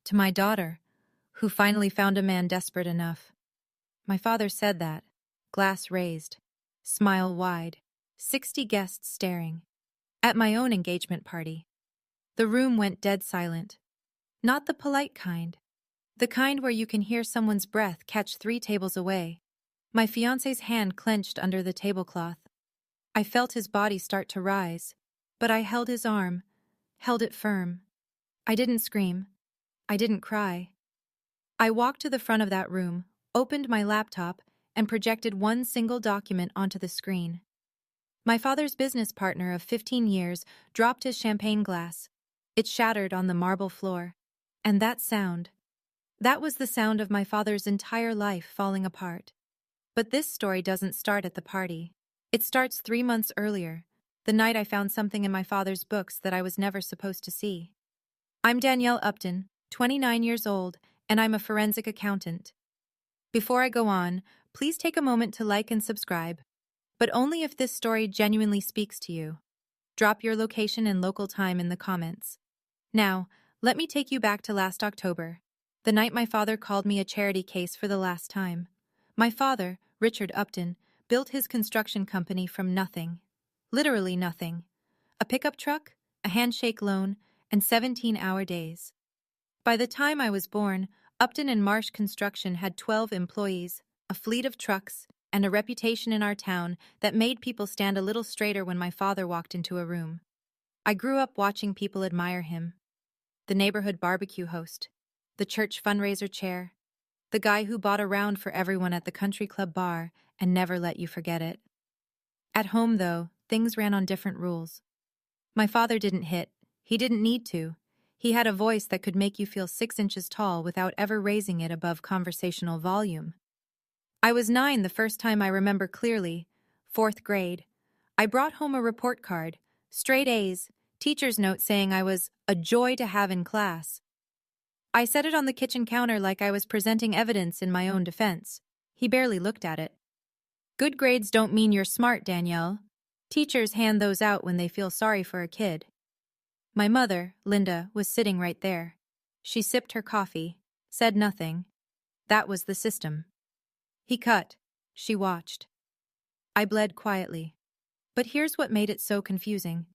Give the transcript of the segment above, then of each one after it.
To my daughter, who finally found a man desperate enough. My father said that, glass raised, smile wide, 60 guests staring. At my own engagement party, the room went dead silent. Not the polite kind. The kind where you can hear someone's breath catch 3 tables away. My fiancé's hand clenched under the tablecloth. I felt his body start to rise, but I held his arm, held it firm. I didn't scream. I didn't cry. I walked to the front of that room, opened my laptop, and projected one single document onto the screen. My father's business partner of 15 years dropped his champagne glass. It shattered on the marble floor. And that was the sound of my father's entire life falling apart. But this story doesn't start at the party. It starts 3 months earlier, the night I found something in my father's books that I was never supposed to see. I'm Danielle Upton, 29 years old, and I'm a forensic accountant. Before I go on, please take a moment to like and subscribe, but only if this story genuinely speaks to you. Drop your location and local time in the comments. Now, let me take you back to last October, the night my father called me a charity case for the last time. My father, Richard Upton, built his construction company from nothing. Literally nothing. A pickup truck, a handshake loan, and 17-hour days. By the time I was born, Upton and Marsh Construction had 12 employees, a fleet of trucks, and a reputation in our town that made people stand a little straighter when my father walked into a room. I grew up watching people admire him. The neighborhood barbecue host, the church fundraiser chair, the guy who bought a round for everyone at the country club bar and never let you forget it. At home, though, things ran on different rules. My father didn't hit. He didn't need to. He had a voice that could make you feel 6 inches tall without ever raising it above conversational volume. I was 9 the first time I remember clearly, 4th grade. I brought home a report card, straight A's, teacher's note saying I was a joy to have in class. I set it on the kitchen counter like I was presenting evidence in my own defense. He barely looked at it. Good grades don't mean you're smart, Danielle. Teachers hand those out when they feel sorry for a kid. My mother, Linda, was sitting right there. She sipped her coffee, said nothing. That was the system. He cut. She watched. I bled quietly. But here's what made it so confusing.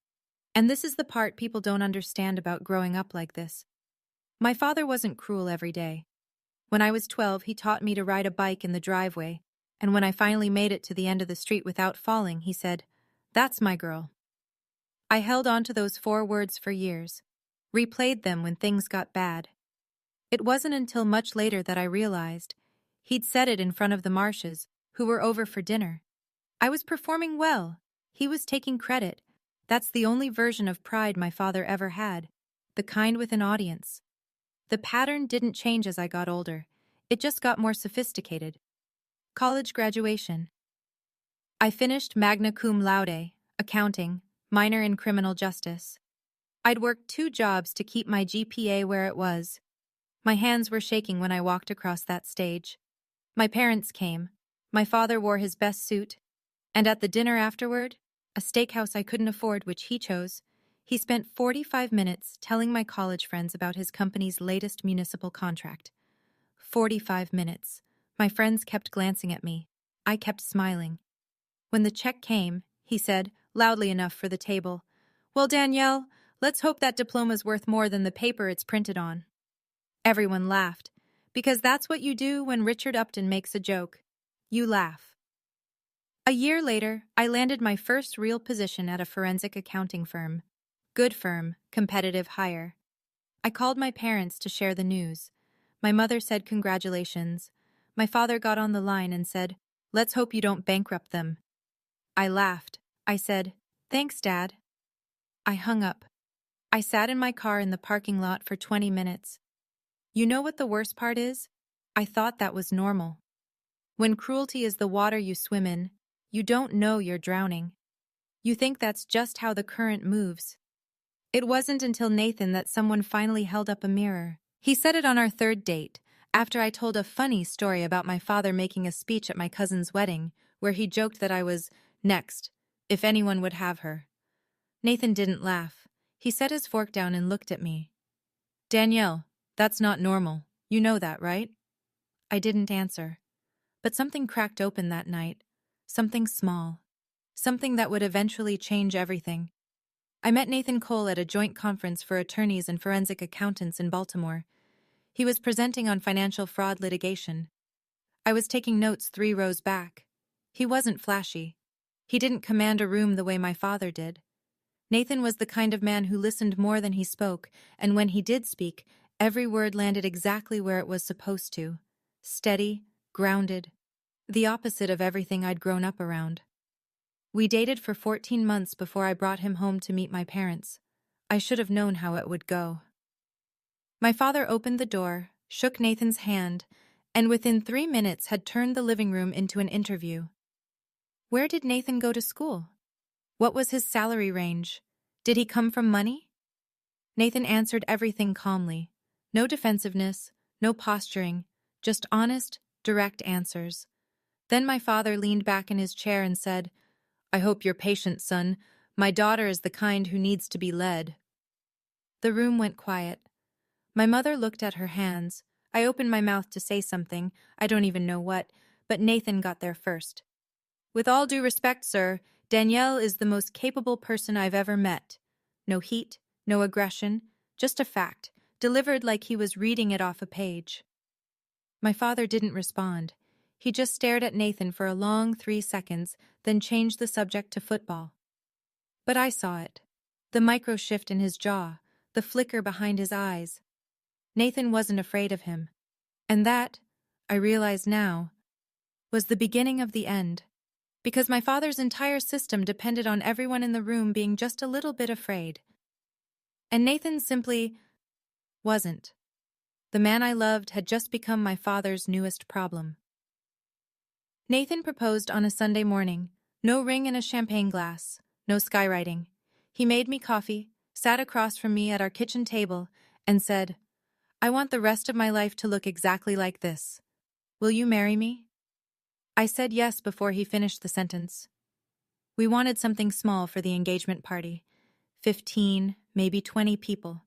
And this is the part people don't understand about growing up like this. My father wasn't cruel every day. When I was 12, he taught me to ride a bike in the driveway, and when I finally made it to the end of the street without falling, he said, "That's my girl." I held on to those 4 words for years, replayed them when things got bad. It wasn't until much later that I realized he'd said it in front of the Marshes, who were over for dinner. I was performing well. He was taking credit. That's the only version of pride my father ever had, the kind with an audience. The pattern didn't change as I got older. It just got more sophisticated. College graduation. I finished magna cum laude, accounting, minor in criminal justice. I'd worked 2 jobs to keep my GPA where it was. My hands were shaking when I walked across that stage. My parents came. My father wore his best suit. And at the dinner afterward, a steakhouse I couldn't afford which he chose, he spent 45 minutes telling my college friends about his company's latest municipal contract. 45 minutes. My friends kept glancing at me. I kept smiling. When the check came, he said, loudly enough for the table, "Well, Danielle, let's hope that diploma's worth more than the paper it's printed on." Everyone laughed, because that's what you do when Richard Upton makes a joke. You laugh. A year later, I landed my first real position at a forensic accounting firm. Good firm, competitive hire. I called my parents to share the news. My mother said congratulations. My father got on the line and said, "Let's hope you don't bankrupt them." I laughed. I said, "Thanks, Dad." I hung up. I sat in my car in the parking lot for 20 minutes. You know what the worst part is? I thought that was normal. When cruelty is the water you swim in, you don't know you're drowning. You think that's just how the current moves. It wasn't until Nathan that someone finally held up a mirror. He said it on our 3rd date, after I told a funny story about my father making a speech at my cousin's wedding, where he joked that I was next, if anyone would have her. Nathan didn't laugh. He set his fork down and looked at me. "Danielle, That's not normal. You know that, right? I didn't answer. But something cracked open that night. Something small. Something that would eventually change everything. I met Nathan Cole at a joint conference for attorneys and forensic accountants in Baltimore. He was presenting on financial fraud litigation. I was taking notes 3 rows back. He wasn't flashy. He didn't command a room the way my father did. Nathan was the kind of man who listened more than he spoke, and when he did speak, every word landed exactly where it was supposed to. Steady, grounded. The opposite of everything I'd grown up around. We dated for 14 months before I brought him home to meet my parents. I should have known how it would go. My father opened the door, shook Nathan's hand, and within 3 minutes had turned the living room into an interview. Where did Nathan go to school? What was his salary range? Did he come from money? Nathan answered everything calmly. No defensiveness, no posturing, just honest, direct answers. Then my father leaned back in his chair and said, "I hope you're patient, son. My daughter is the kind who needs to be led." The room went quiet. My mother looked at her hands. I opened my mouth to say something, I don't even know what, but Nathan got there first. "With all due respect, sir, Danielle is the most capable person I've ever met. No heat, no aggression, just a fact, delivered like he was reading it off a page." My father didn't respond. He just stared at Nathan for a long 3 seconds, then changed the subject to football. But I saw it. The micro shift in his jaw, the flicker behind his eyes. Nathan wasn't afraid of him. And that, I realize now, was the beginning of the end. Because my father's entire system depended on everyone in the room being just a little bit afraid. And Nathan simply wasn't. The man I loved had just become my father's newest problem. Nathan proposed on a Sunday morning. No ring in a champagne glass. No skywriting. He made me coffee, sat across from me at our kitchen table, and said, "I want the rest of my life to look exactly like this. Will you marry me?" I said yes before he finished the sentence. We wanted something small for the engagement party. 15, maybe 20 people.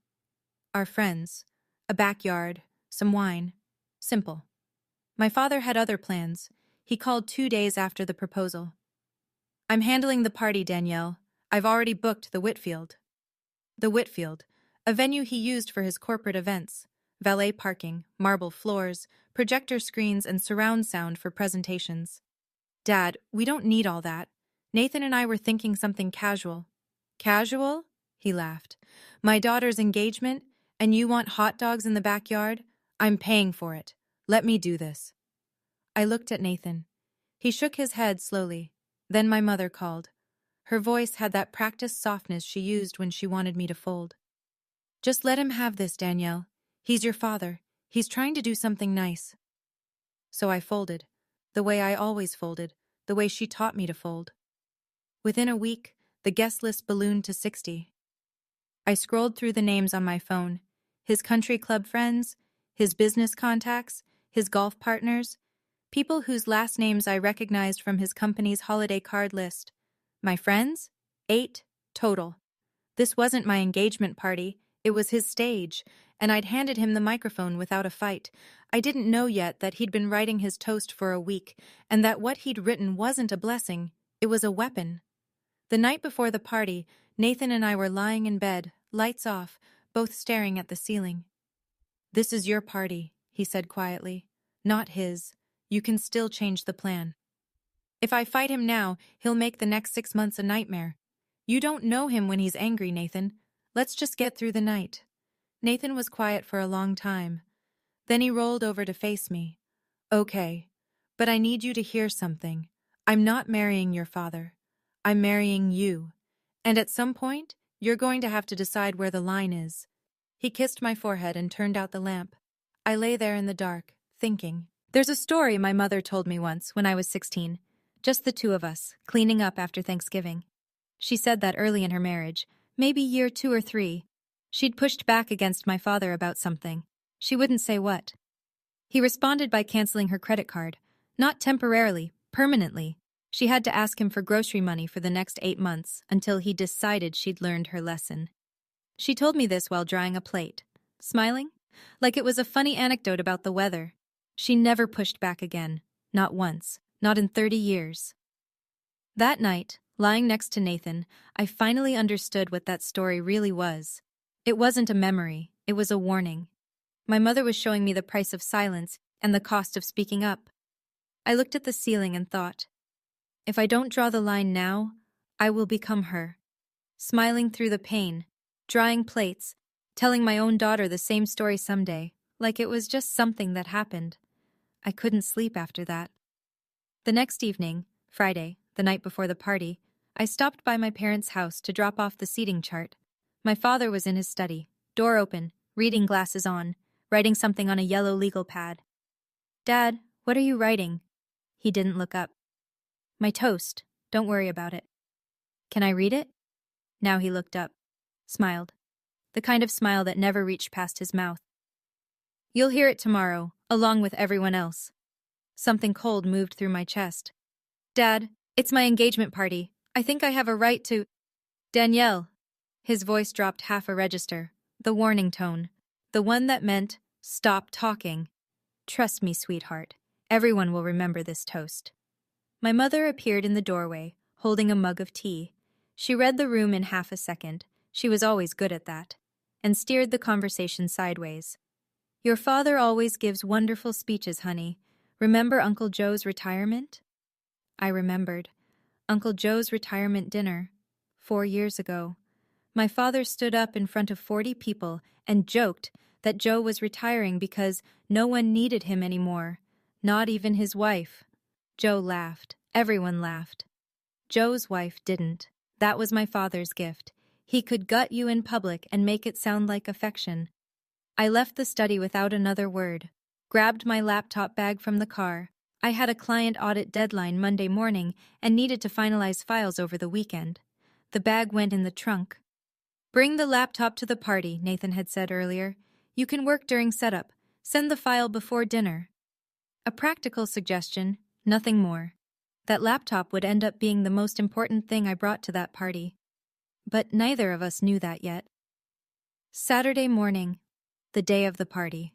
Our friends. A backyard. Some wine. Simple. My father had other plans. He called 2 days after the proposal. "I'm handling the party, Danielle. I've already booked the Whitfield." The Whitfield, a venue he used for his corporate events. Valet parking, marble floors, projector screens, and surround sound for presentations. "Dad, we don't need all that. Nathan and I were thinking something casual." "Casual?" He laughed. "My daughter's engagement, and you want hot dogs in the backyard? I'm paying for it. Let me do this." I looked at Nathan. He shook his head slowly. Then my mother called. Her voice had that practiced softness she used when she wanted me to fold. "Just let him have this, Danielle. He's your father. He's trying to do something nice." So I folded, the way I always folded, the way she taught me to fold. Within a week, the guest list ballooned to 60. I scrolled through the names on my phone. His country club friends, his business contacts, his golf partners, people whose last names I recognized from his company's holiday card list. My friends? 8 total. This wasn't my engagement party, it was his stage, and I'd handed him the microphone without a fight. I didn't know yet that he'd been writing his toast for a week, and that what he'd written wasn't a blessing, it was a weapon. The night before the party, Nathan and I were lying in bed, lights off, both staring at the ceiling. "This is your party," he said quietly. "Not his. You can still change the plan. If I fight him now, he'll make the next 6 months a nightmare. You don't know him when he's angry, Nathan. Let's just get through the night." Nathan was quiet for a long time. Then he rolled over to face me. "Okay, but I need you to hear something. I'm not marrying your father. I'm marrying you. And at some point, you're going to have to decide where the line is." He kissed my forehead and turned out the lamp. I lay there in the dark, thinking. There's a story my mother told me once when I was 16. Just the two of us, cleaning up after Thanksgiving. She said that early in her marriage, maybe year 2 or 3, she'd pushed back against my father about something. She wouldn't say what. He responded by canceling her credit card. Not temporarily, permanently. She had to ask him for grocery money for the next 8 months until he decided she'd learned her lesson. She told me this while drying a plate. Smiling? like it was a funny anecdote about the weather. She never pushed back again. Not once. Not in 30 years. That night, lying next to Nathan, I finally understood what that story really was. It wasn't a memory, it was a warning. My mother was showing me the price of silence and the cost of speaking up. I looked at the ceiling and thought, if I don't draw the line now, I will become her. Smiling through the pain, drying plates, telling my own daughter the same story someday, like it was just something that happened. I couldn't sleep after that. The next evening, Friday, the night before the party, I stopped by my parents' house to drop off the seating chart. My father was in his study, door open, reading glasses on, writing something on a yellow legal pad. "Dad, what are you writing?" He didn't look up. "My toast. Don't worry about it." "Can I read it?" Now he looked up, smiled. The kind of smile that never reached past his mouth. "You'll hear it tomorrow, along with everyone else." Something cold moved through my chest. "Dad, it's my engagement party. I think I have a right to—" "Danielle." His voice dropped half a register, the warning tone, the one that meant, stop talking. "Trust me, sweetheart. Everyone will remember this toast." My mother appeared in the doorway, holding a mug of tea. She read the room in half a second, she was always good at that, and steered the conversation sideways. "Your father always gives wonderful speeches, honey. Remember Uncle Joe's retirement?" I remembered. Uncle Joe's retirement dinner. 4 years ago. My father stood up in front of 40 people and joked that Joe was retiring because no one needed him anymore, not even his wife. Joe laughed. Everyone laughed. Joe's wife didn't. That was my father's gift. He could gut you in public and make it sound like affection. I left the study without another word, grabbed my laptop bag from the car. I had a client audit deadline Monday morning and needed to finalize files over the weekend. The bag went in the trunk. "Bring the laptop to the party," Nathan had said earlier. "You can work during setup. Send the file before dinner." A practical suggestion, nothing more. That laptop would end up being the most important thing I brought to that party. But neither of us knew that yet. Saturday morning, the day of the party.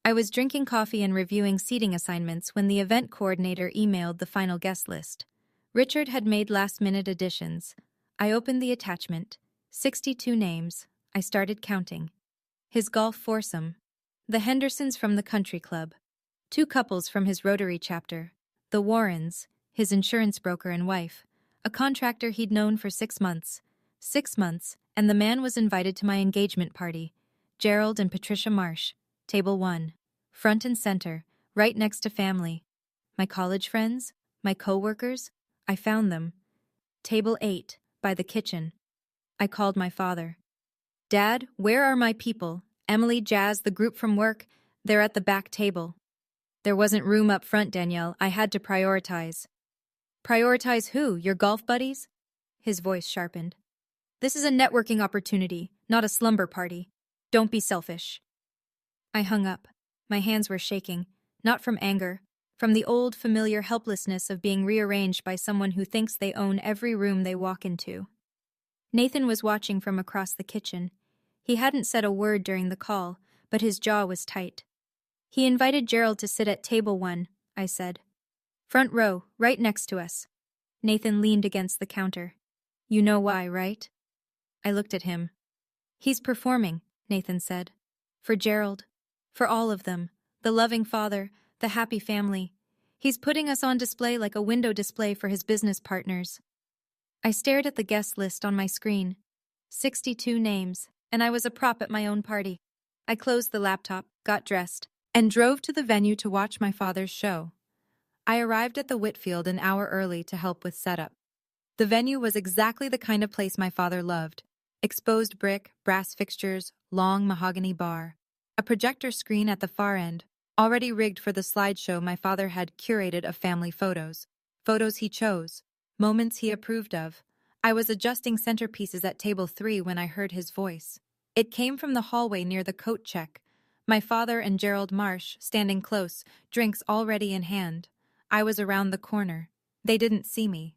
I was drinking coffee and reviewing seating assignments when the event coordinator emailed the final guest list. Richard had made last-minute additions. I opened the attachment. 62 names. I started counting. His golf foursome. The Hendersons from the country club. 2 couples from his Rotary chapter. The Warrens, his insurance broker and wife. A contractor he'd known for 6 months. 6 months, and the man was invited to my engagement party. Gerald and Patricia Marsh. Table 1. Front and center, right next to family. My college friends? My co-workers? I found them. Table 8, by the kitchen. I called my father. "Dad, where are my people? Emily, Jazz, the group from work, they're at the back table." "There wasn't room up front, Danielle. I had to prioritize." "Prioritize who? Your golf buddies?" His voice sharpened. "This is a networking opportunity, not a slumber party. Don't be selfish." I hung up. My hands were shaking, not from anger, from the old, familiar helplessness of being rearranged by someone who thinks they own every room they walk into. Nathan was watching from across the kitchen. He hadn't said a word during the call, but his jaw was tight. "He invited Gerald to sit at table 1, I said. "Front row, right next to us." Nathan leaned against the counter. "You know why, right?" I looked at him. "He's performing," Nathan said. "For Gerald. For all of them. The loving father, the happy family. He's putting us on display like a window display for his business partners." I stared at the guest list on my screen. 62 names, and I was a prop at my own party. I closed the laptop, got dressed, and drove to the venue to watch my father's show. I arrived at the Whitfield an hour early to help with setup. The venue was exactly the kind of place my father loved. Exposed brick, brass fixtures, long mahogany bar. A projector screen at the far end, already rigged for the slideshow my father had curated of family photos. Photos he chose. Moments he approved of. I was adjusting centerpieces at table 3 when I heard his voice. It came from the hallway near the coat check. My father and Gerald Marsh, standing close, drinks already in hand. I was around the corner. They didn't see me.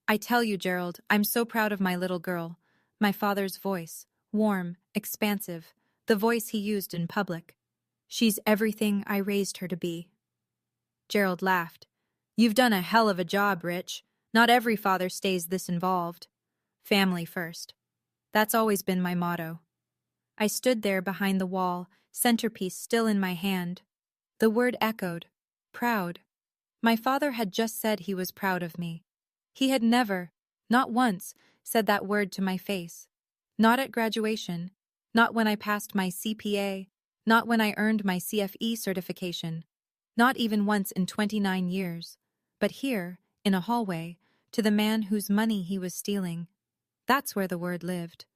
"I tell you, Gerald, I'm so proud of my little girl." My father's voice, warm, expansive, the voice he used in public. She's everything I raised her to be. Gerald laughed. You've done a hell of a job, Rich. Not every father stays this involved. Family first. That's always been my motto. I stood there behind the wall, centerpiece still in my hand. The word echoed. Proud. My father had just said he was proud of me. He had never, not once, said that word to my face. Not at graduation, not when I passed my CPA, not when I earned my CFE certification, not even once in 29 years, but here, in a hallway, to the man whose money he was stealing. That's where the word lived.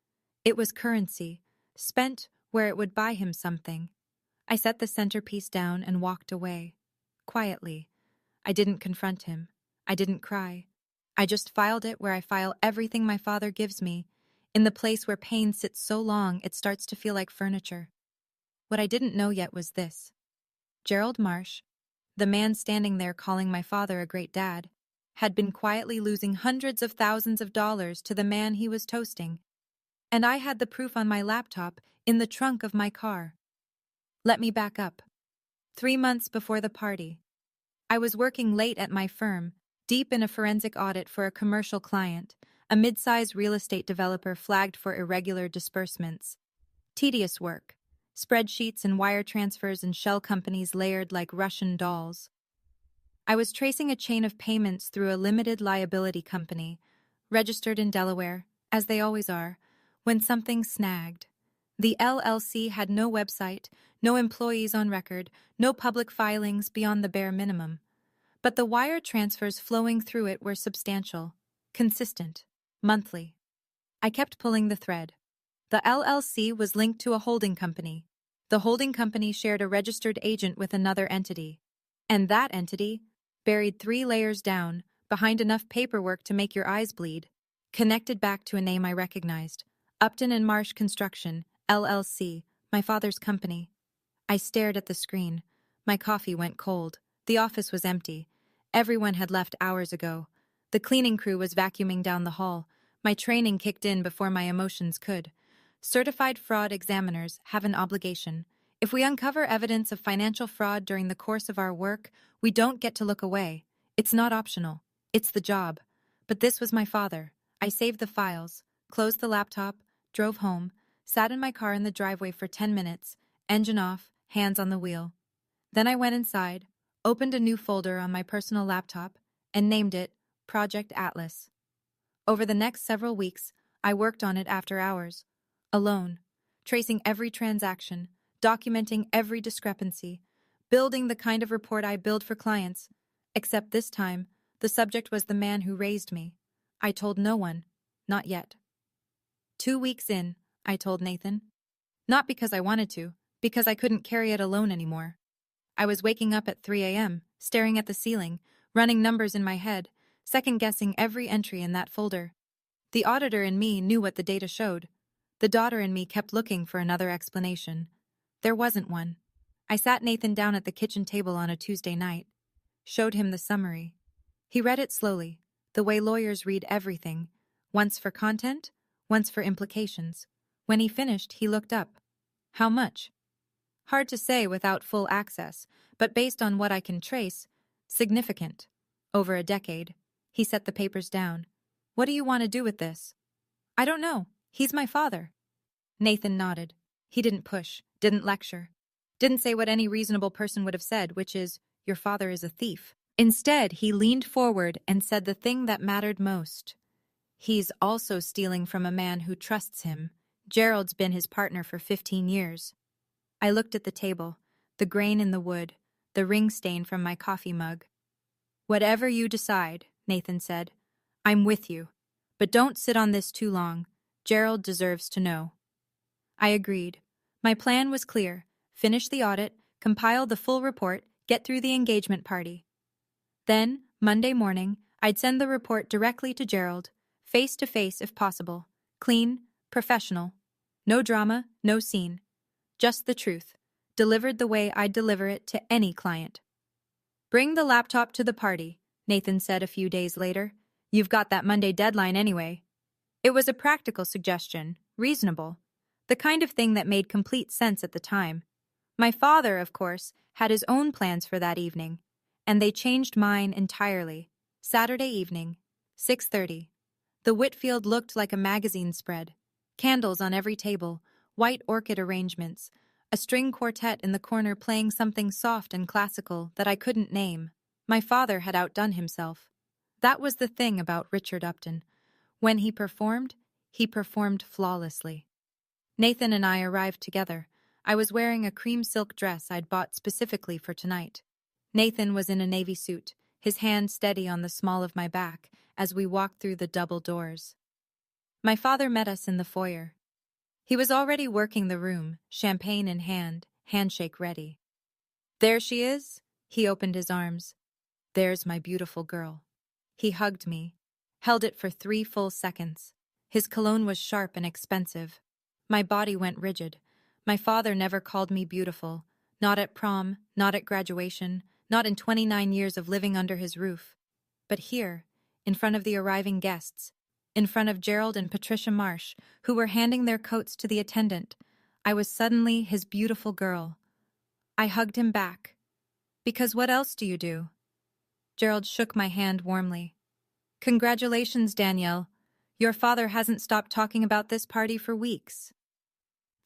It was currency, spent where it would buy him something. I set the centerpiece down and walked away. Quietly. I didn't confront him. I didn't cry. I just filed it where I file everything my father gives me, in the place where pain sits so long it starts to feel like furniture. What I didn't know yet was this. Gerald Marsh, the man standing there calling my father a great dad, had been quietly losing hundreds of thousands of dollars to the man he was toasting. And I had the proof on my laptop in the trunk of my car. Let me back up. 3 months before the party, I was working late at my firm, deep in a forensic audit for a commercial client, a mid-size real estate developer flagged for irregular disbursements. Tedious work. Spreadsheets and wire transfers and shell companies layered like Russian dolls. I was tracing a chain of payments through a limited liability company, registered in Delaware, as they always are, when something snagged. The LLC had no website, no employees on record, no public filings beyond the bare minimum. But the wire transfers flowing through it were substantial, consistent, monthly. I kept pulling the thread. The LLC was linked to a holding company. The holding company shared a registered agent with another entity. And that entity, buried 3 layers down, behind enough paperwork to make your eyes bleed, connected back to a name I recognized. Upton and Marsh Construction, LLC, my father's company. I stared at the screen. My coffee went cold. The office was empty. Everyone had left hours ago. The cleaning crew was vacuuming down the hall. My training kicked in before my emotions could. Certified fraud examiners have an obligation. If we uncover evidence of financial fraud during the course of our work, we don't get to look away. It's not optional. It's the job. But this was my father. I saved the files, closed the laptop, drove home, sat in my car in the driveway for 10 minutes, engine off, hands on the wheel. Then I went inside, opened a new folder on my personal laptop, and named it Project Atlas. Over the next several weeks, I worked on it after hours, alone, tracing every transaction, documenting every discrepancy, building the kind of report I build for clients. Except this time, the subject was the man who raised me. I told no one, not yet. 2 weeks in, I told Nathan. Not because I wanted to, because I couldn't carry it alone anymore. I was waking up at 3 a.m., staring at the ceiling, running numbers in my head, second-guessing every entry in that folder. The auditor in me knew what the data showed. The daughter in me kept looking for another explanation. There wasn't one. I sat Nathan down at the kitchen table on a Tuesday night, showed him the summary. He read it slowly, the way lawyers read everything, once for content, once for implications. When he finished, he looked up. How much? Hard to say without full access, but based on what I can trace, significant. Over a decade. He set the papers down. What do you want to do with this? I don't know. He's my father. Nathan nodded. He didn't push, didn't lecture, didn't say what any reasonable person would have said, which is, your father is a thief. Instead, he leaned forward and said the thing that mattered most. He's also stealing from a man who trusts him. Gerald's been his partner for 15 years. I looked at the table, the grain in the wood, the ring stain from my coffee mug. Whatever you decide, Nathan said. I'm with you. But don't sit on this too long. Gerald deserves to know. I agreed. My plan was clear. Finish the audit, compile the full report, get through the engagement party. Then, Monday morning, I'd send the report directly to Gerald, face to face if possible. Clean, professional. No drama, no scene. Just the truth, delivered the way I'd deliver it to any client. Bring the laptop to the party, Nathan said a few days later. You've got that Monday deadline anyway. It was a practical suggestion, reasonable. The kind of thing that made complete sense at the time. My father, of course, had his own plans for that evening, and they changed mine entirely. Saturday evening, 6:30. The Whitfield looked like a magazine spread. Candles on every table, white orchid arrangements, a string quartet in the corner playing something soft and classical that I couldn't name. My father had outdone himself. That was the thing about Richard Upton. When he performed flawlessly. Nathan and I arrived together. I was wearing a cream silk dress I'd bought specifically for tonight. Nathan was in a navy suit, his hand steady on the small of my back as we walked through the double doors. My father met us in the foyer. He was already working the room, champagne in hand, handshake ready. "There she is," he opened his arms. "There's my beautiful girl." He hugged me, held it for 3 full seconds. His cologne was sharp and expensive. My body went rigid. My father never called me beautiful, not at prom, not at graduation, not in 29 years of living under his roof. But here, in front of the arriving guests, in front of Gerald and Patricia Marsh, who were handing their coats to the attendant, I was suddenly his beautiful girl. I hugged him back. "Because what else do you do?" Gerald shook my hand warmly. "Congratulations, Danielle. Your father hasn't stopped talking about this party for weeks."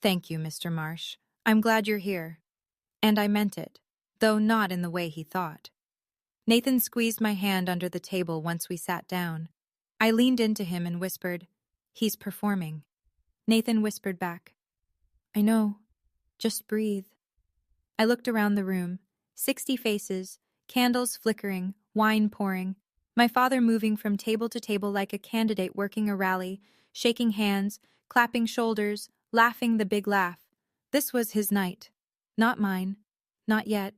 "Thank you, Mr. Marsh. I'm glad you're here." And I meant it, though not in the way he thought. Nathan squeezed my hand under the table once we sat down. I leaned into him and whispered, "He's performing." Nathan whispered back, "I know. Just breathe." I looked around the room. 60 faces, candles flickering, wine pouring, my father moving from table to table like a candidate working a rally, shaking hands, clapping shoulders, laughing the big laugh. This was his night. Not mine. Not yet.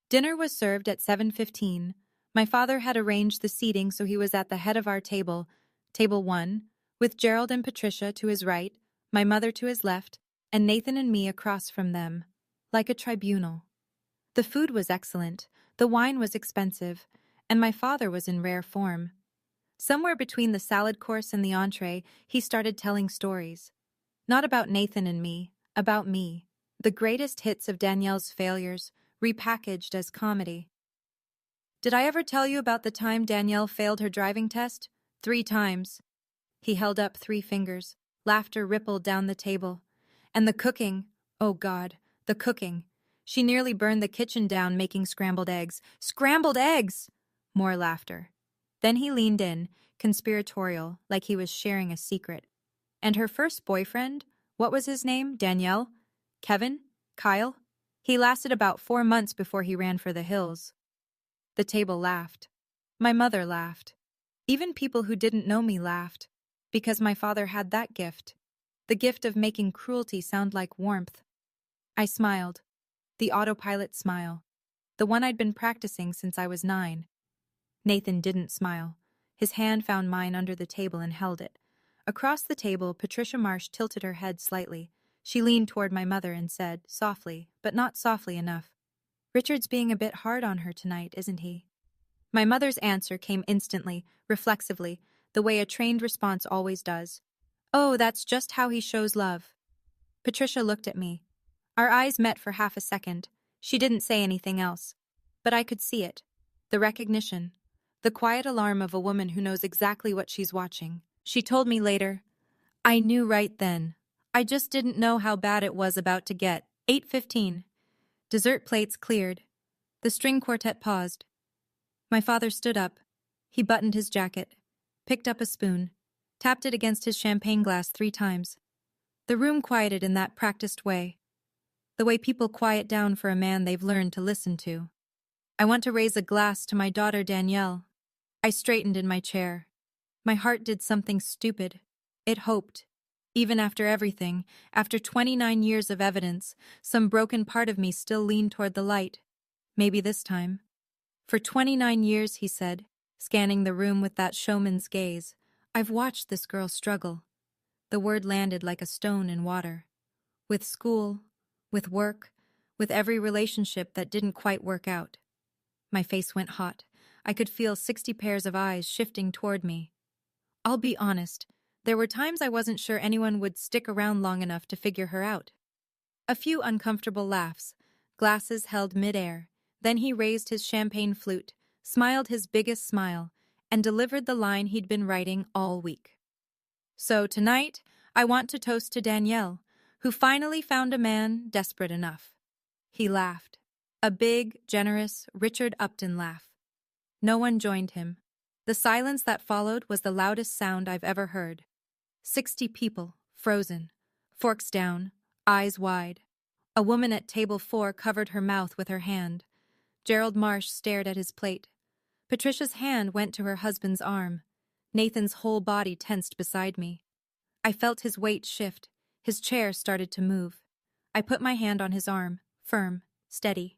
Dinner was served at 7:15. My father had arranged the seating so he was at the head of our table, table 1, with Gerald and Patricia to his right, my mother to his left, and Nathan and me across from them, like a tribunal. The food was excellent, the wine was expensive, and my father was in rare form. Somewhere between the salad course and the entree, he started telling stories. Not about Nathan and me, about me, the greatest hits of Danielle's failures, repackaged as comedy. "Did I ever tell you about the time Danielle failed her driving test? 3 times. He held up 3 fingers. Laughter rippled down the table. "And the cooking. Oh God, the cooking. She nearly burned the kitchen down making scrambled eggs. Scrambled eggs!" More laughter. Then he leaned in, conspiratorial, like he was sharing a secret. "And her first boyfriend? What was his name? Danielle? Kevin? Kyle? He lasted about 4 months before he ran for the hills." The table laughed. My mother laughed. Even people who didn't know me laughed, because my father had that gift, the gift of making cruelty sound like warmth. I smiled. The autopilot smile. The one I'd been practicing since I was 9. Nathan didn't smile. His hand found mine under the table and held it. Across the table, Patricia Marsh tilted her head slightly. She leaned toward my mother and said, softly, but not softly enough, "Richard's being a bit hard on her tonight, isn't he?" My mother's answer came instantly, reflexively, the way a trained response always does. "Oh, that's just how he shows love." Patricia looked at me. Our eyes met for half a second. She didn't say anything else. But I could see it. The recognition. The quiet alarm of a woman who knows exactly what she's watching. She told me later, "I knew right then. I just didn't know how bad it was about to get." 8:15. Dessert plates cleared. The string quartet paused. My father stood up. He buttoned his jacket, picked up a spoon, tapped it against his champagne glass 3 times. The room quieted in that practiced way. The way people quiet down for a man they've learned to listen to. "I want to raise a glass to my daughter Danielle." I straightened in my chair. My heart did something stupid. It hoped. Even after everything, after 29 years of evidence, some broken part of me still leaned toward the light. Maybe this time. "For 29 years," he said, scanning the room with that showman's gaze, "I've watched this girl struggle." The word landed like a stone in water. With school, with work, with every relationship that didn't quite work out. My face went hot. I could feel 60 pairs of eyes shifting toward me. I'll be honest, There were times I wasn't sure anyone would stick around long enough to figure her out. A few uncomfortable laughs, glasses held midair. Then he raised his champagne flute, smiled his biggest smile, and delivered the line he'd been writing all week. So tonight, I want to toast to Danielle, who finally found a man desperate enough. He laughed. A big, generous Richard Upton laugh. No one joined him. The silence that followed was the loudest sound I've ever heard. 60 people, frozen, forks down, eyes wide. A woman at table 4 covered her mouth with her hand. Gerald Marsh stared at his plate. Patricia's hand went to her husband's arm. Nathan's whole body tensed beside me. I felt his weight shift. His chair started to move. I put my hand on his arm, firm, steady.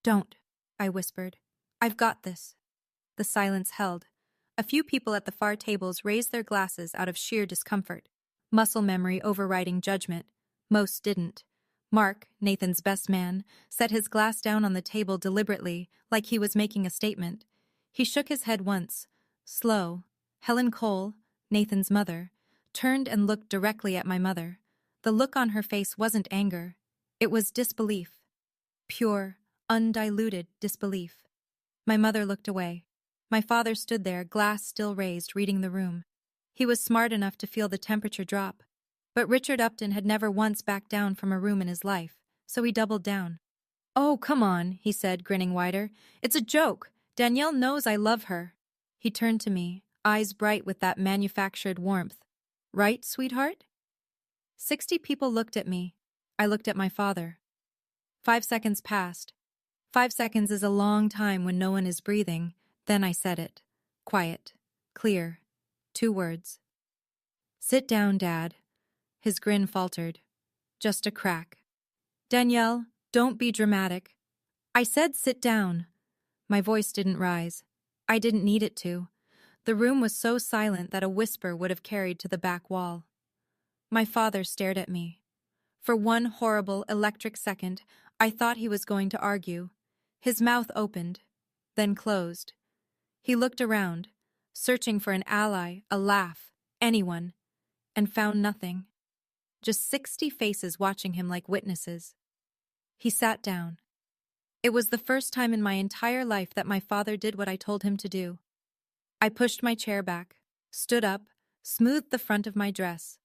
"Don't," I whispered. "I've got this." The silence held. A few people at the far tables raised their glasses out of sheer discomfort. Muscle memory overriding judgment. Most didn't. Mark, Nathan's best man, set his glass down on the table deliberately, like he was making a statement. He shook his head once. Slow. Helen Cole, Nathan's mother, turned and looked directly at my mother. The look on her face wasn't anger. It was disbelief. Pure, undiluted disbelief. My mother looked away. My father stood there, glass still raised, reading the room. He was smart enough to feel the temperature drop. But Richard Upton had never once backed down from a room in his life, so he doubled down. "Oh, come on," he said, grinning wider. "It's a joke. Danielle knows I love her." He turned to me, eyes bright with that manufactured warmth. "Right, sweetheart?" 60 people looked at me. I looked at my father. 5 seconds passed. 5 seconds is a long time when no one is breathing. Then I said it. Quiet. Clear. 2 words. "Sit down, Dad." His grin faltered. Just a crack. "Danielle, don't be dramatic." I said sit down. My voice didn't rise. I didn't need it to. The room was so silent that a whisper would have carried to the back wall. My father stared at me. For one horrible, electric second, I thought he was going to argue. His mouth opened, then closed. He looked around, searching for an ally, a laugh, anyone, and found nothing. Just 60 faces watching him like witnesses. He sat down. It was the first time in my entire life that my father did what I told him to do. I pushed my chair back, stood up, smoothed the front of my dress,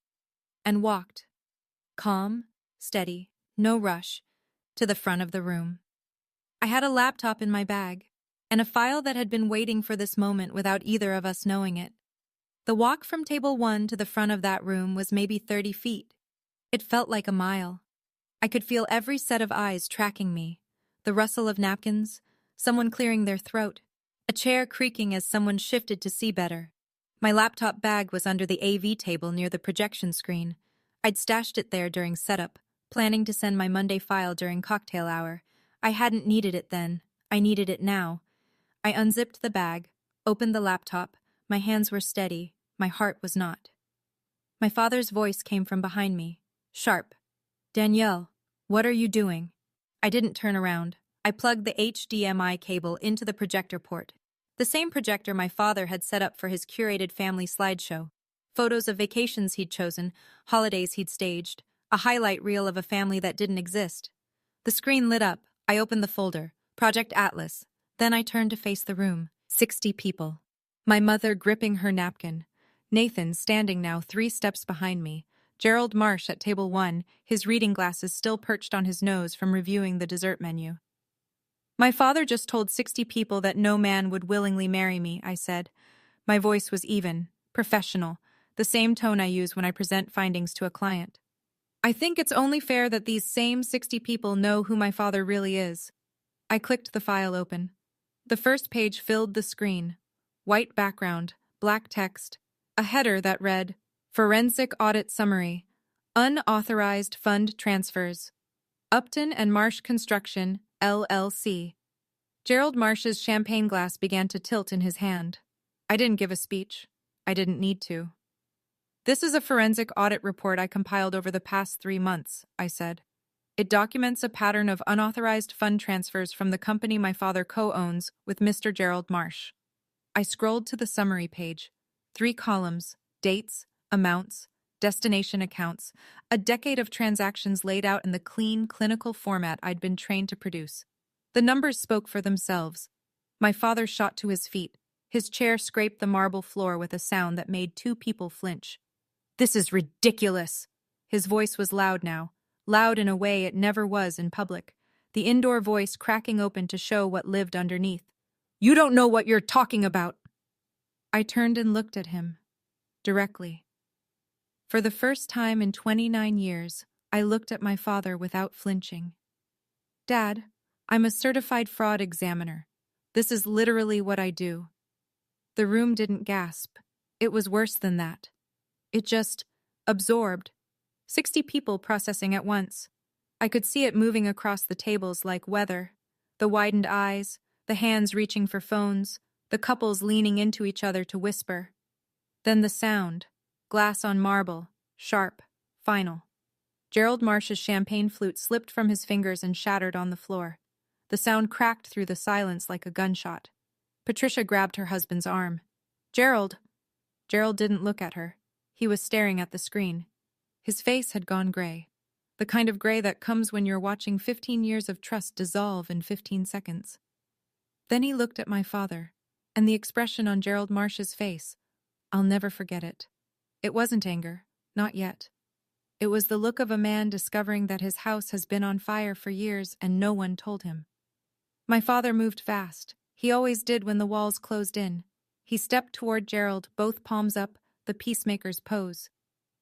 and walked, calm, steady, no rush, to the front of the room. I had a laptop in my bag, and a file that had been waiting for this moment without either of us knowing it. The walk from table 1 to the front of that room was maybe 30 feet. It felt like a mile. I could feel every set of eyes tracking me, the rustle of napkins, someone clearing their throat, a chair creaking as someone shifted to see better. My laptop bag was under the AV table near the projection screen. I'd stashed it there during setup, planning to send my Monday file during cocktail hour. I hadn't needed it then. I needed it now. I unzipped the bag, opened the laptop. My hands were steady. My heart was not. My father's voice came from behind me, sharp. "Danielle, what are you doing?" I didn't turn around. I plugged the HDMI cable into the projector port. The same projector my father had set up for his curated family slideshow. Photos of vacations he'd chosen, holidays he'd staged, a highlight reel of a family that didn't exist. The screen lit up. I opened the folder, Project Atlas. Then I turned to face the room. 60 people. My mother gripping her napkin. Nathan standing now 3 steps behind me. Gerald Marsh at table 1, his reading glasses still perched on his nose from reviewing the dessert menu. "My father just told 60 people that no man would willingly marry me," I said. My voice was even, professional, the same tone I use when I present findings to a client. "I think it's only fair that these same 60 people know who my father really is." I clicked the file open. The first page filled the screen. White background, black text, a header that read, "Forensic Audit Summary, Unauthorized Fund Transfers, Upton and Marsh Construction, LLC." Gerald Marsh's champagne glass began to tilt in his hand. I didn't give a speech. I didn't need to. "This is a forensic audit report I compiled over the past 3 months," I said. "It documents a pattern of unauthorized fund transfers from the company my father co-owns with Mr. Gerald Marsh." I scrolled to the summary page. 3 columns, dates, amounts, destination accounts, a decade of transactions laid out in the clean, clinical format I'd been trained to produce. The numbers spoke for themselves. My father shot to his feet. His chair scraped the marble floor with a sound that made two people flinch. "This is ridiculous!" His voice was loud now, loud in a way it never was in public, the indoor voice cracking open to show what lived underneath. "You don't know what you're talking about!" I turned and looked at him, directly. For the first time in 29 years, I looked at my father without flinching. "Dad, I'm a certified fraud examiner. This is literally what I do." The room didn't gasp. It was worse than that. It just absorbed. 60 people processing at once. I could see it moving across the tables like weather. The widened eyes, the hands reaching for phones, the couples leaning into each other to whisper. Then the sound. Glass on marble. Sharp. Final. Gerald Marsh's champagne flute slipped from his fingers and shattered on the floor. The sound cracked through the silence like a gunshot. Patricia grabbed her husband's arm. "Gerald!" Gerald didn't look at her. He was staring at the screen. His face had gone gray. The kind of gray that comes when you're watching 15 years of trust dissolve in 15 seconds. Then he looked at my father, and the expression on Gerald Marsh's face, I'll never forget it. It wasn't anger, not yet. It was the look of a man discovering that his house has been on fire for years and no one told him. My father moved fast. He always did when the walls closed in. He stepped toward Gerald, both palms up, the peacemaker's pose.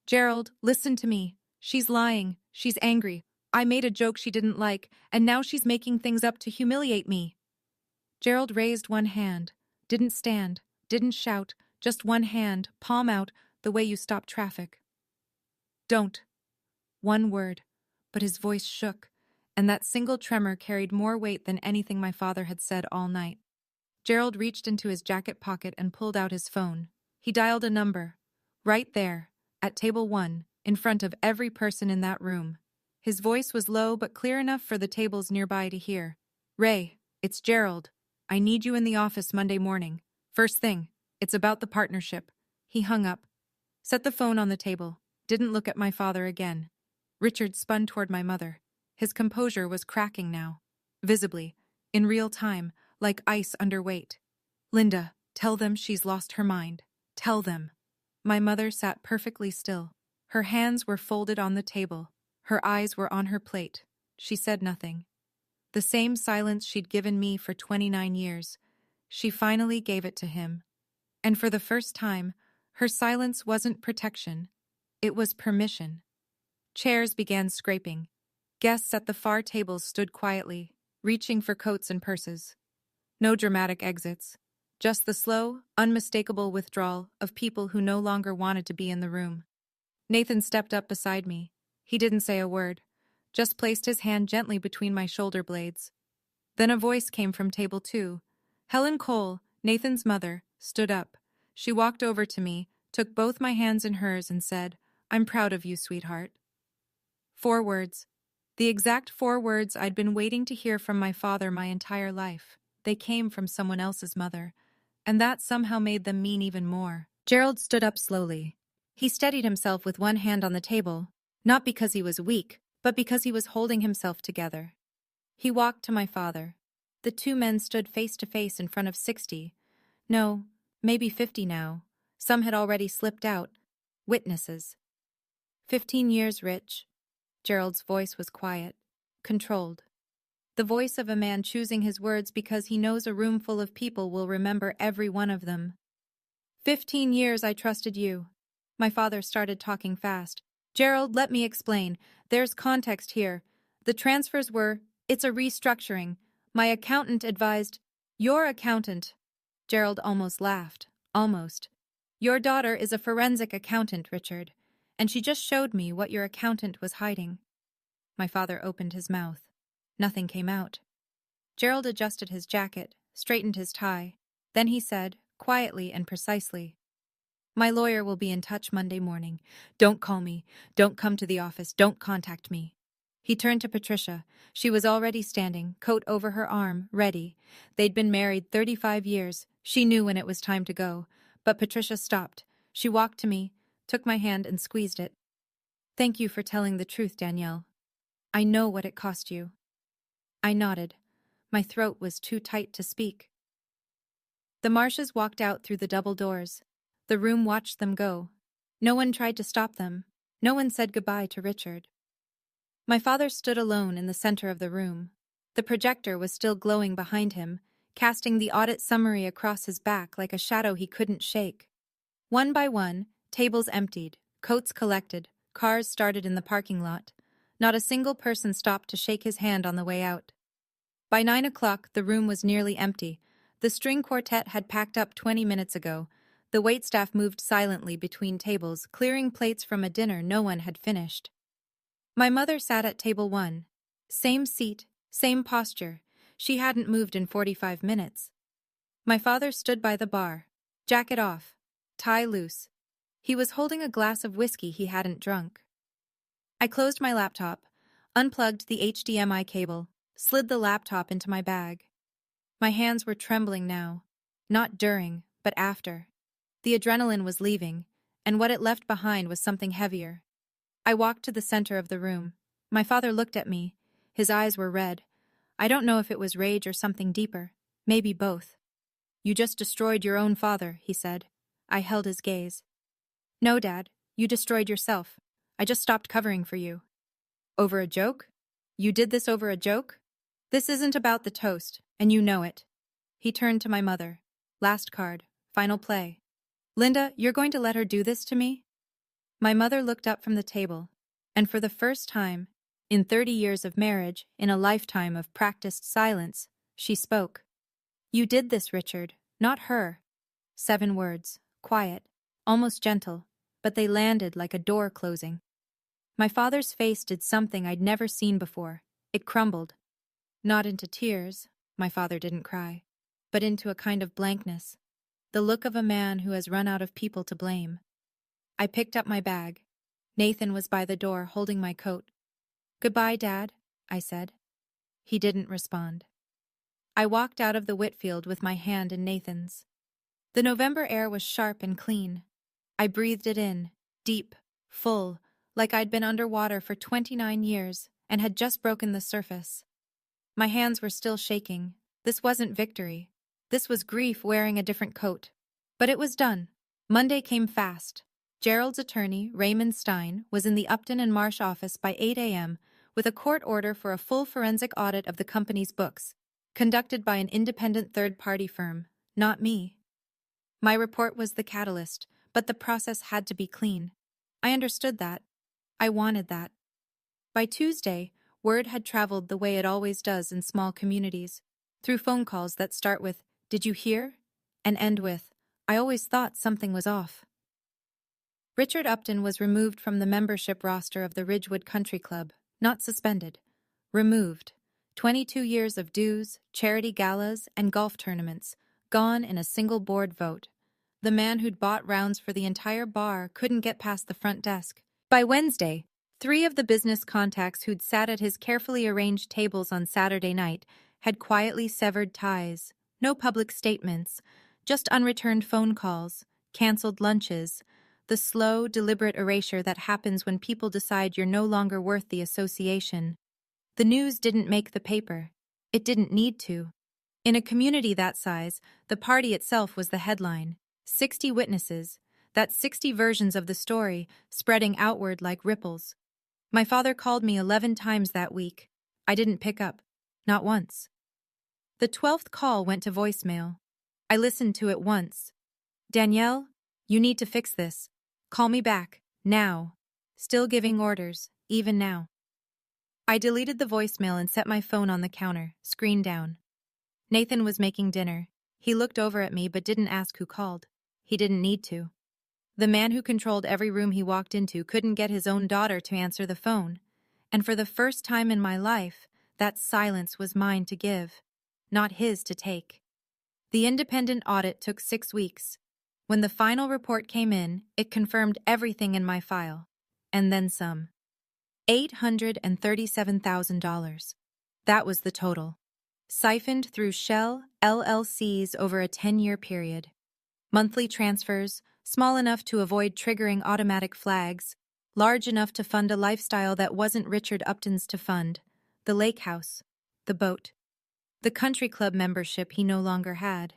"Gerald, listen to me. She's lying. She's angry. I made a joke she didn't like, and now she's making things up to humiliate me." Gerald raised one hand, didn't stand, didn't shout, just one hand, palm out, the way you stop traffic. "Don't." One word, but his voice shook, and that single tremor carried more weight than anything my father had said all night. Gerald reached into his jacket pocket and pulled out his phone. He dialed a number. Right there, at table 1, in front of every person in that room. His voice was low but clear enough for the tables nearby to hear. "Ray, it's Gerald. I need you in the office Monday morning. First thing, it's about the partnership." He hung up, set the phone on the table, didn't look at my father again. Richard spun toward my mother. His composure was cracking now, visibly, in real time, like ice under weight. "Linda, tell them she's lost her mind. Tell them." My mother sat perfectly still. Her hands were folded on the table. Her eyes were on her plate. She said nothing. The same silence she'd given me for 29 years. She finally gave it to him. And for the first time, her silence wasn't protection. It was permission. Chairs began scraping. Guests at the far tables stood quietly, reaching for coats and purses. No dramatic exits. Just the slow, unmistakable withdrawal of people who no longer wanted to be in the room. Nathan stepped up beside me. He didn't say a word, just placed his hand gently between my shoulder blades. Then a voice came from table 2. Helen Cole, Nathan's mother, stood up. She walked over to me, took both my hands in hers and said, "I'm proud of you, sweetheart." 4 words. The exact 4 words I'd been waiting to hear from my father my entire life. They came from someone else's mother, and that somehow made them mean even more. Gerald stood up slowly. He steadied himself with one hand on the table, not because he was weak, but because he was holding himself together. He walked to my father. The 2 men stood face to face in front of 60. No, maybe 50 now. Some had already slipped out. Witnesses. 15 years, Rich. Gerald's voice was quiet, controlled. The voice of a man choosing his words because he knows a room full of people will remember every one of them. 15 years I trusted you. My father started talking fast. "Gerald, let me explain. There's context here. The transfers it's a restructuring. My accountant advised—" "Your accountant." Gerald almost laughed. Almost. "Your daughter is a forensic accountant, Richard, and she just showed me what your accountant was hiding." My father opened his mouth. Nothing came out. Gerald adjusted his jacket, straightened his tie. Then he said, quietly and precisely, "My lawyer will be in touch Monday morning. Don't call me. Don't come to the office. Don't contact me." He turned to Patricia. She was already standing, coat over her arm, ready. They'd been married 35 years. She knew when it was time to go. But Patricia stopped. She walked to me, took my hand and squeezed it. Thank you for telling the truth, Danielle. I know what it cost you. I nodded. My throat was too tight to speak. The Marshes walked out through the double doors. The room watched them go. No one tried to stop them. No one said goodbye to Richard. My father stood alone in the center of the room. The projector was still glowing behind him, casting the audit summary across his back like a shadow he couldn't shake. One by one, tables emptied, coats collected, cars started in the parking lot. Not a single person stopped to shake his hand on the way out. By 9 o'clock, the room was nearly empty. The string quartet had packed up 20 minutes ago. The waitstaff moved silently between tables, clearing plates from a dinner no one had finished. My mother sat at table 1. Same seat, same posture. She hadn't moved in 45 minutes. My father stood by the bar, jacket off, tie loose. He was holding a glass of whiskey he hadn't drunk. I closed my laptop, unplugged the HDMI cable, slid the laptop into my bag. My hands were trembling now, not during, but after. The adrenaline was leaving, and what it left behind was something heavier. I walked to the center of the room. My father looked at me. His eyes were red. I don't know if it was rage or something deeper. Maybe both. You just destroyed your own father, he said. I held his gaze. No, Dad, you destroyed yourself. I just stopped covering for you. Over a joke? You did this over a joke? This isn't about the toast, and you know it. He turned to my mother. Last card. Final play. Linda, you're going to let her do this to me? My mother looked up from the table, and for the first time, in 30 years of marriage, in a lifetime of practiced silence, she spoke. You did this, Richard, not her. 7 words, quiet, almost gentle, but they landed like a door closing. My father's face did something I'd never seen before. It crumbled. Not into tears, my father didn't cry, but into a kind of blankness. The look of a man who has run out of people to blame. I picked up my bag. Nathan was by the door holding my coat. Goodbye, Dad, I said. He didn't respond. I walked out of the Whitfield with my hand in Nathan's. The November air was sharp and clean. I breathed it in, deep, full, like I'd been underwater for 29 years and had just broken the surface. My hands were still shaking. This wasn't victory. This was grief wearing a different coat. But it was done. Monday came fast. Gerald's attorney, Raymond Stein, was in the Upton and Marsh office by 8 a.m. with a court order for a full forensic audit of the company's books, conducted by an independent third-party firm, not me. My report was the catalyst, but the process had to be clean. I understood that. I wanted that. By Tuesday, word had traveled the way it always does in small communities, through phone calls that start with, "Did you hear?" and end with, "I always thought something was off." Richard Upton was removed from the membership roster of the Ridgewood Country Club, not suspended. Removed. 22 years of dues, charity galas, and golf tournaments, gone in a single board vote. The man who'd bought rounds for the entire bar couldn't get past the front desk. By Wednesday, 3 of the business contacts who'd sat at his carefully arranged tables on Saturday night had quietly severed ties. No public statements, just unreturned phone calls, canceled lunches, the slow, deliberate erasure that happens when people decide you're no longer worth the association. The news didn't make the paper. It didn't need to. In a community that size, the party itself was the headline. 60 witnesses, that's 60 versions of the story, spreading outward like ripples. My father called me 11 times that week. I didn't pick up. Not once. The 12th call went to voicemail. I listened to it once. Danielle, you need to fix this. Call me back, now. Still giving orders, even now. I deleted the voicemail and set my phone on the counter, screen down. Nathan was making dinner. He looked over at me but didn't ask who called. He didn't need to. The man who controlled every room he walked into couldn't get his own daughter to answer the phone. And for the first time in my life, that silence was mine to give, not his to take. The independent audit took 6 weeks. When the final report came in, it confirmed everything in my file, and then some. $837,000. That was the total. Siphoned through Shell LLCs over a 10-year period. Monthly transfers, small enough to avoid triggering automatic flags, large enough to fund a lifestyle that wasn't Richard Upton's to fund: the lake house, the boat, the country club membership he no longer had.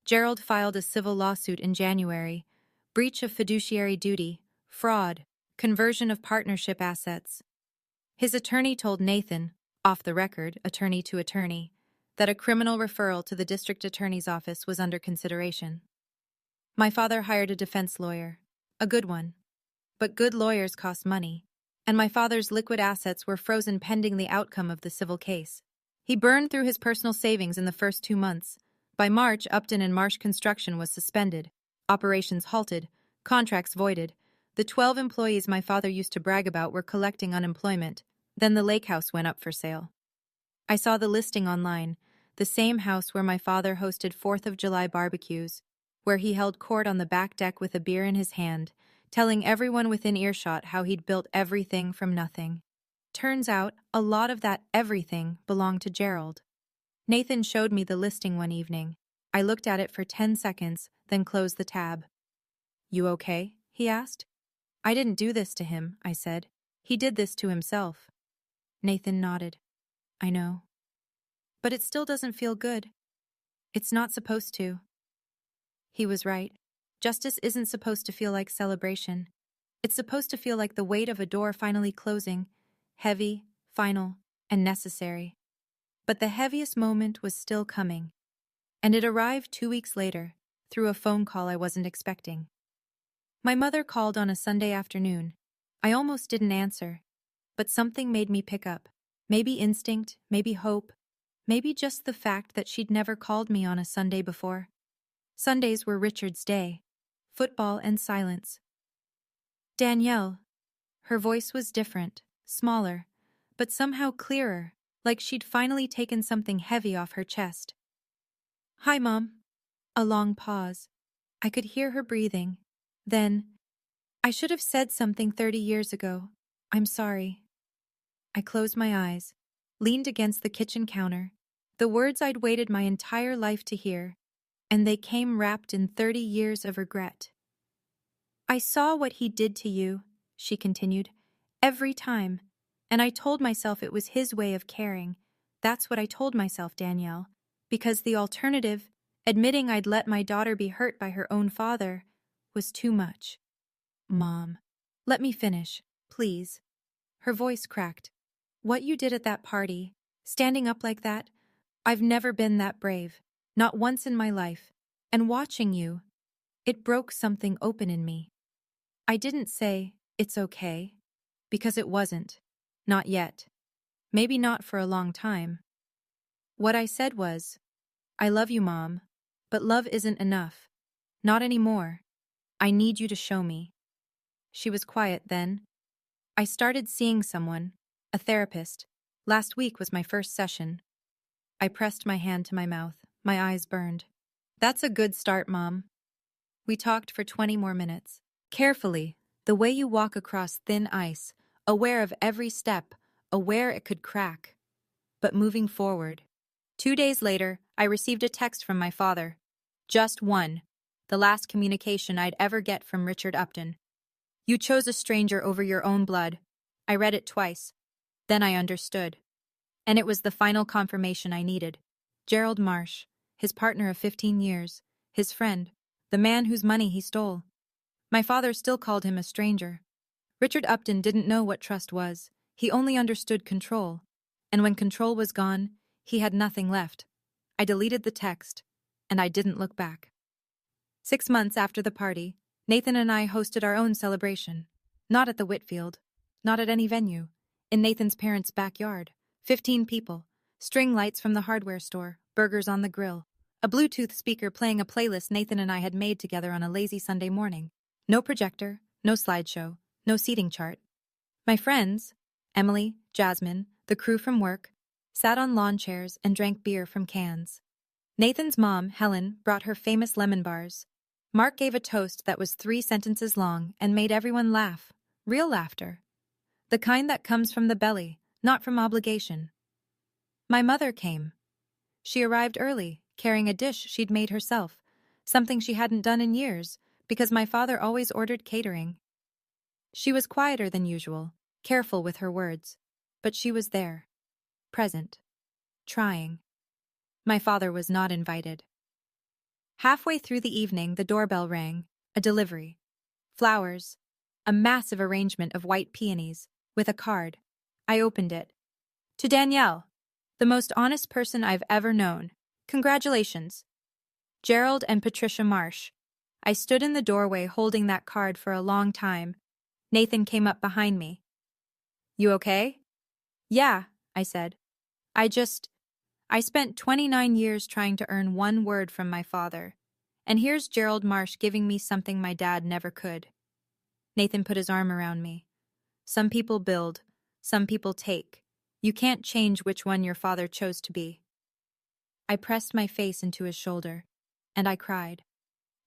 Gerald filed a civil lawsuit in January: breach of fiduciary duty, fraud, conversion of partnership assets. His attorney told Nathan, off the record, attorney to attorney, that a criminal referral to the district attorney's office was under consideration. My father hired a defense lawyer, a good one. But good lawyers cost money, and my father's liquid assets were frozen pending the outcome of the civil case. He burned through his personal savings in the first 2 months. By March, Upton and Marsh construction was suspended, operations halted, contracts voided. The 12 employees my father used to brag about were collecting unemployment. Then the lake house went up for sale. I saw the listing online, the same house where my father hosted 4th of July barbecues, where he held court on the back deck with a beer in his hand, telling everyone within earshot how he'd built everything from nothing. Turns out, a lot of that everything belonged to Gerald. Nathan showed me the listing one evening. I looked at it for 10 seconds, then closed the tab. "You okay?" he asked. "I didn't do this to him," I said. "He did this to himself." Nathan nodded. "I know. But it still doesn't feel good. It's not supposed to." He was right. Justice isn't supposed to feel like celebration. It's supposed to feel like the weight of a door finally closing, heavy, final, and necessary. But the heaviest moment was still coming, and it arrived 2 weeks later, through a phone call I wasn't expecting. My mother called on a Sunday afternoon. I almost didn't answer, but something made me pick up. Maybe instinct, maybe hope, maybe just the fact that she'd never called me on a Sunday before. Sundays were Richard's day. Football and silence. "Danielle." Her voice was different, smaller, but somehow clearer, like she'd finally taken something heavy off her chest. "Hi, Mom." A long pause. I could hear her breathing. Then, "I should have said something 30 years ago. I'm sorry." I closed my eyes, leaned against the kitchen counter, the words I'd waited my entire life to hear, and they came wrapped in 30 years of regret. "I saw what he did to you," she continued, "every time, and I told myself it was his way of caring. That's what I told myself, Danielle, because the alternative, admitting I'd let my daughter be hurt by her own father, was too much." "Mom, let me finish, please." Her voice cracked. "What you did at that party, standing up like that, I've never been that brave, not once in my life, and watching you, it broke something open in me. I didn't say, 'It's okay,' because it wasn't. Not yet. Maybe not for a long time. What I said was, 'I love you, Mom, but love isn't enough. Not anymore. I need you to show me.'" She was quiet then. "I started seeing someone, a therapist. Last week was my first session." I pressed my hand to my mouth. My eyes burned. "That's a good start, Mom." We talked for 20 more minutes. Carefully, the way you walk across thin ice, aware of every step, aware it could crack, but moving forward. 2 days later, I received a text from my father. Just one. The last communication I'd ever get from Richard Upton. "You chose a stranger over your own blood." I read it twice. Then I understood. And it was the final confirmation I needed. Gerald Marsh, his partner of 15 years, his friend, the man whose money he stole. My father still called him a stranger. Richard Upton didn't know what trust was. He only understood control. And when control was gone, he had nothing left. I deleted the text, and I didn't look back. 6 months after the party, Nathan and I hosted our own celebration. Not at the Whitfield, not at any venue. In Nathan's parents' backyard. 15 people. String lights from the hardware store, burgers on the grill. A Bluetooth speaker playing a playlist Nathan and I had made together on a lazy Sunday morning. No projector, no slideshow, no seating chart. My friends, Emily, Jasmine, the crew from work, sat on lawn chairs and drank beer from cans. Nathan's mom, Helen, brought her famous lemon bars. Mark gave a toast that was 3 sentences long and made everyone laugh. Real laughter. The kind that comes from the belly, not from obligation. My mother came. She arrived early, carrying a dish she'd made herself, something she hadn't done in years, because my father always ordered catering. She was quieter than usual, careful with her words, but she was there, present, trying. My father was not invited. Halfway through the evening, the doorbell rang. A delivery. Flowers. A massive arrangement of white peonies, with a card. I opened it. To Danielle, the most honest person I've ever known. Congratulations. Gerald and Patricia Marsh. I stood in the doorway holding that card for a long time. Nathan came up behind me. You okay? Yeah, I said. I spent 29 years trying to earn one word from my father. And here's Gerald Marsh giving me something my dad never could. Nathan put his arm around me. Some people build, some people take. You can't change which one your father chose to be. I pressed my face into his shoulder, and I cried.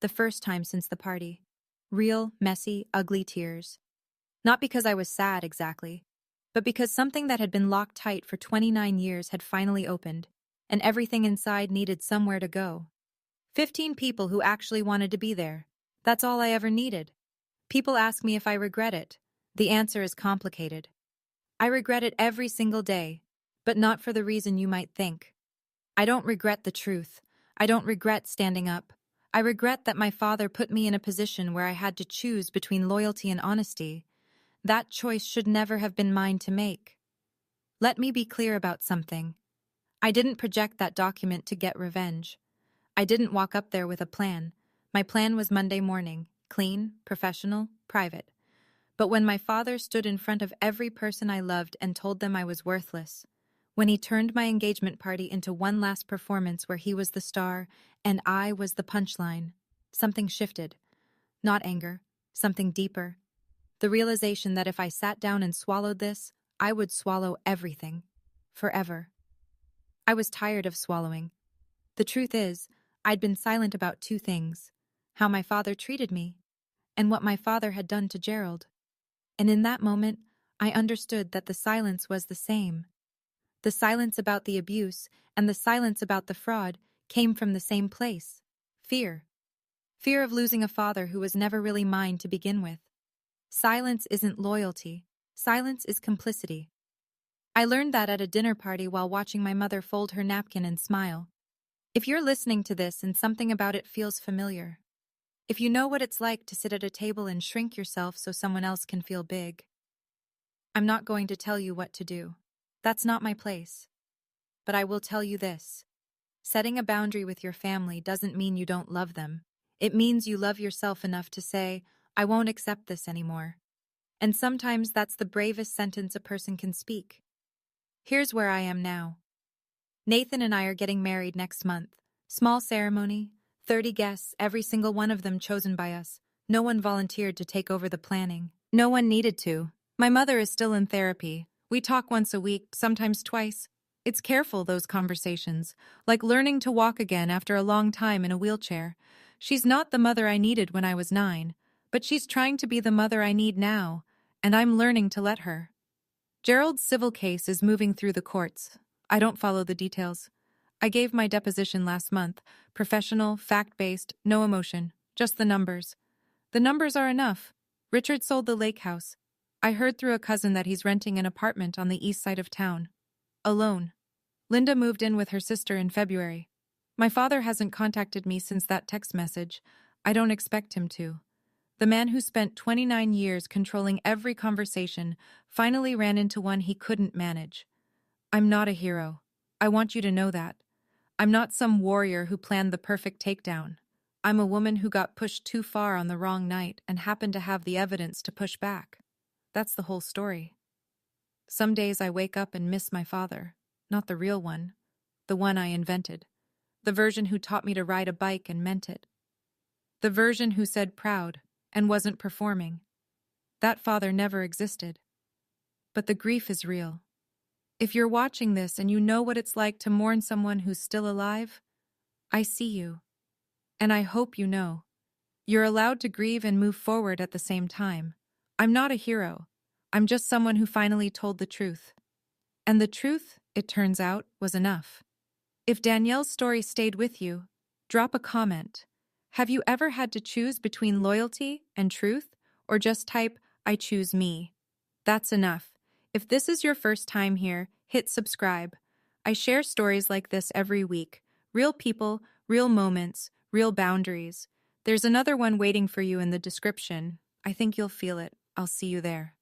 The first time since the party. Real, messy, ugly tears. Not because I was sad exactly, but because something that had been locked tight for 29 years had finally opened, and everything inside needed somewhere to go. 15 people who actually wanted to be there. That's all I ever needed. People ask me if I regret it. The answer is complicated. I regret it every single day, but not for the reason you might think. I don't regret the truth. I don't regret standing up. I regret that my father put me in a position where I had to choose between loyalty and honesty. That choice should never have been mine to make. Let me be clear about something. I didn't project that document to get revenge. I didn't walk up there with a plan. My plan was Monday morning, clean, professional, private. But when my father stood in front of every person I loved and told them I was worthless, when he turned my engagement party into one last performance where he was the star and I was the punchline, something shifted. Not anger, something deeper. The realization that if I sat down and swallowed this, I would swallow everything. Forever. I was tired of swallowing. The truth is, I'd been silent about two things: how my father treated me, and what my father had done to Gerald. And in that moment, I understood that the silence was the same. The silence about the abuse and the silence about the fraud came from the same place: fear. Fear of losing a father who was never really mine to begin with. Silence isn't loyalty. Silence is complicity. I learned that at a dinner party while watching my mother fold her napkin and smile. If you're listening to this and something about it feels familiar, if you know what it's like to sit at a table and shrink yourself so someone else can feel big, I'm not going to tell you what to do. That's not my place. But I will tell you this. Setting a boundary with your family doesn't mean you don't love them. It means you love yourself enough to say, I won't accept this anymore. And sometimes that's the bravest sentence a person can speak. Here's where I am now. Nathan and I are getting married next month. Small ceremony, 30 guests, every single one of them chosen by us. No one volunteered to take over the planning. No one needed to. My mother is still in therapy. We talk once a week, sometimes twice. It's careful, those conversations, like learning to walk again after a long time in a wheelchair. She's not the mother I needed when I was 9, but she's trying to be the mother I need now, and I'm learning to let her. Gerald's civil case is moving through the courts. I don't follow the details. I gave my deposition last month. Professional, fact-based, no emotion, just the numbers. The numbers are enough. Richard sold the lake house. I heard through a cousin that he's renting an apartment on the east side of town. Alone. Linda moved in with her sister in February. My father hasn't contacted me since that text message. I don't expect him to. The man who spent 29 years controlling every conversation finally ran into one he couldn't manage. I'm not a hero. I want you to know that. I'm not some warrior who planned the perfect takedown. I'm a woman who got pushed too far on the wrong night and happened to have the evidence to push back. That's the whole story. Some days I wake up and miss my father. Not the real one. The one I invented. The version who taught me to ride a bike and meant it. The version who said proud and wasn't performing. That father never existed. But the grief is real. If you're watching this and you know what it's like to mourn someone who's still alive, I see you. And I hope you know. You're allowed to grieve and move forward at the same time. I'm not a hero. I'm just someone who finally told the truth. And the truth, it turns out, was enough. If Danielle's story stayed with you, drop a comment. Have you ever had to choose between loyalty and truth, or just type, I choose me? That's enough. If this is your first time here, hit subscribe. I share stories like this every week. Real people, real moments, real boundaries. There's another one waiting for you in the description. I think you'll feel it. I'll see you there.